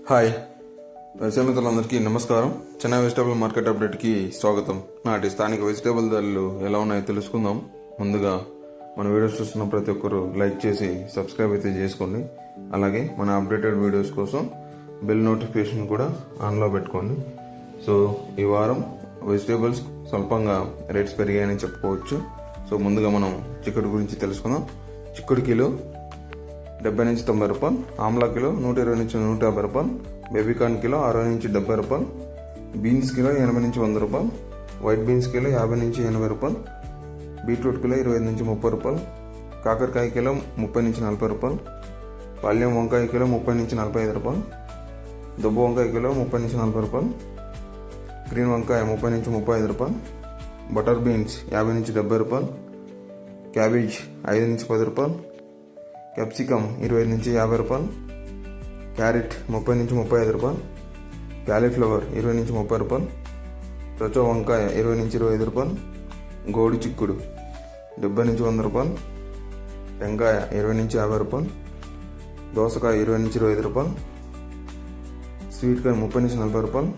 Hi వ్యవసాయ మిత్రులందరికీ నమస్కారం. చెన్నై వెజిటేబుల్ మార్కెట్ అప్డేట్కి స్వాగతం. నాటి స్థానిక వెజిటేబుల్ ధరలు ఎలా ఉన్నాయో తెలుసుకుందాం. ముందుగా మన వీడియోస్ చూస్తున్న ప్రతి ఒక్కరు లైక్ చేసి సబ్స్క్రైబ్ అయితే చేసుకోండి. అలాగే మన అప్డేటెడ్ వీడియోస్ కోసం బెల్ నోటిఫికేషన్ కూడా ఆన్లో పెట్టుకోండి. సో ఈ వారం వెజిటేబుల్స్ స్వల్పంగా రేట్స్ పెరిగాయని చెప్పుకోవచ్చు. సో ముందుగా మనం చిక్కుడు గురించి తెలుసుకుందాం. చిక్కుడు కిలో 70 నుంచి 90 రూపాయలు, ఆమ్లా కిలో 120 నుంచి 150 రూపాయలు, బేబీకార్న్ కిలో 60 నుంచి 70 రూపాయలు, బీన్స్ కిలో 80 నుంచి 100 రూపాయలు, వైట్ బీన్స్ కిలో 50 నుంచి 80 రూపాయలు, బీట్రూట్ కిలో 25 నుంచి 30 రూపాయలు, కాకరకాయ కిలో 30 నుంచి 40 రూపాయలు, పాల్యం వంకాయ కిలో 30 నుంచి 45 రూపాయలు, దుబ్బ వంకాయ కిలో 30 నుంచి 40 రూపాయలు, గ్రీన్ వంకాయ 30 నుంచి 35 రూపాయలు, బటర్ బీన్స్ 50 నుంచి 70 రూపాయలు, క్యాబేజ్ 5 నుంచి 10 రూపాయలు, క్యాప్సికమ్ 20 నుంచి 50 రూపాయలు, క్యారెట్ 30 నుంచి 35 రూపాయలు, క్యాలీఫ్లవర్ 20 నుంచి 30 రూపాయలు, రొచో వంకాయ 20 నుంచి 25 రూపాయలు, గోడి చిక్కుడు 70 నుంచి 100 రూపాయలు, టెంకాయ 20 నుంచి 50 రూపాయలు, దోసకాయ 20 నుంచి 25 రూపాయలు, స్వీట్ కార్న్ 30 నుంచి 40 రూపాయలు,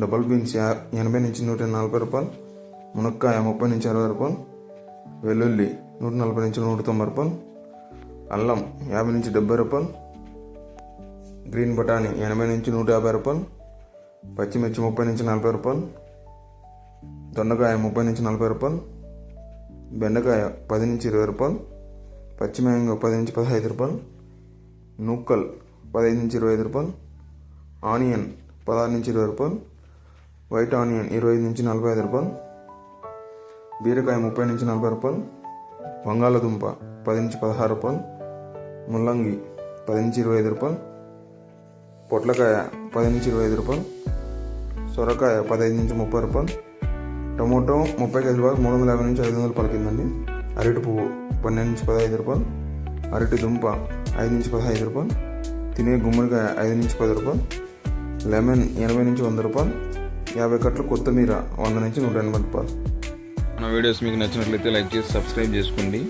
డబల్ బీన్స్ 80 నుంచి 140 రూపాయలు, మునక్కాయ 30 నుంచి 60 రూపాయలు, వెల్లుల్లి 140 నుంచి 190 రూపాయలు, అల్లం 50 నుంచి 70 రూపాయలు, గ్రీన్ బఠానీ 80 నుంచి 150 రూపాయలు, పచ్చిమిర్చి 30 నుంచి 40 రూపాయలు, దొండకాయ 30 నుంచి 40 రూపాయలు, బెండకాయ 10 నుంచి 20 రూపాయలు, పచ్చి మ్యాంగో 10 నుంచి 15 రూపాయలు, నూక్కల్ 15 నుంచి 25 రూపాయలు, ఆనియన్ 16 నుంచి 20 రూపాయలు, వైట్ ఆనియన్ 25 నుంచి 45 రూపాయలు, బీరకాయ 30 నుంచి 40 రూపాయలు, బంగాళదుంప 10 నుంచి 16 రూపాయలు, ముల్లంగి 10 నుంచి 25 రూపాయలు, పొట్లకాయ 10 నుంచి 25 రూపాయలు, సొరకాయ 15 నుంచి 30 రూపాయలు, టమోటో 30 కేజీల వరకు 350 నుంచి 500 పలికిందండి. అరటి పువ్వు 12 నుంచి 15 రూపాయలు, అరటి దుంప 5 నుంచి 15 రూపాయలు, తినే గుమ్మడికాయ 5 నుంచి 10 రూపాయలు, లెమన్ 80 నుంచి 100 రూపాయలు, 50 కట్టలు కొత్తిమీర 100 నుంచి 180 రూపాయలు. మన వీడియోస్ మీకు నచ్చినట్లయితే లైక్ చేసి సబ్స్క్రైబ్ చేసుకోండి.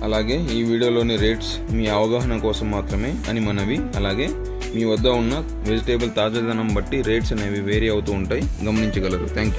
అలాగే ఈ వీడియోలోని రేట్స్ మీ అవగాహన కోసం మాత్రమే అని మనవి. అలాగే మీ వద్ద ఉన్న వెజిటేబుల్ తాజాదనం బట్టి రేట్స్ అనేవి వేరీ అవుతూ ఉంటాయి, గమనించగలరు. Thank you.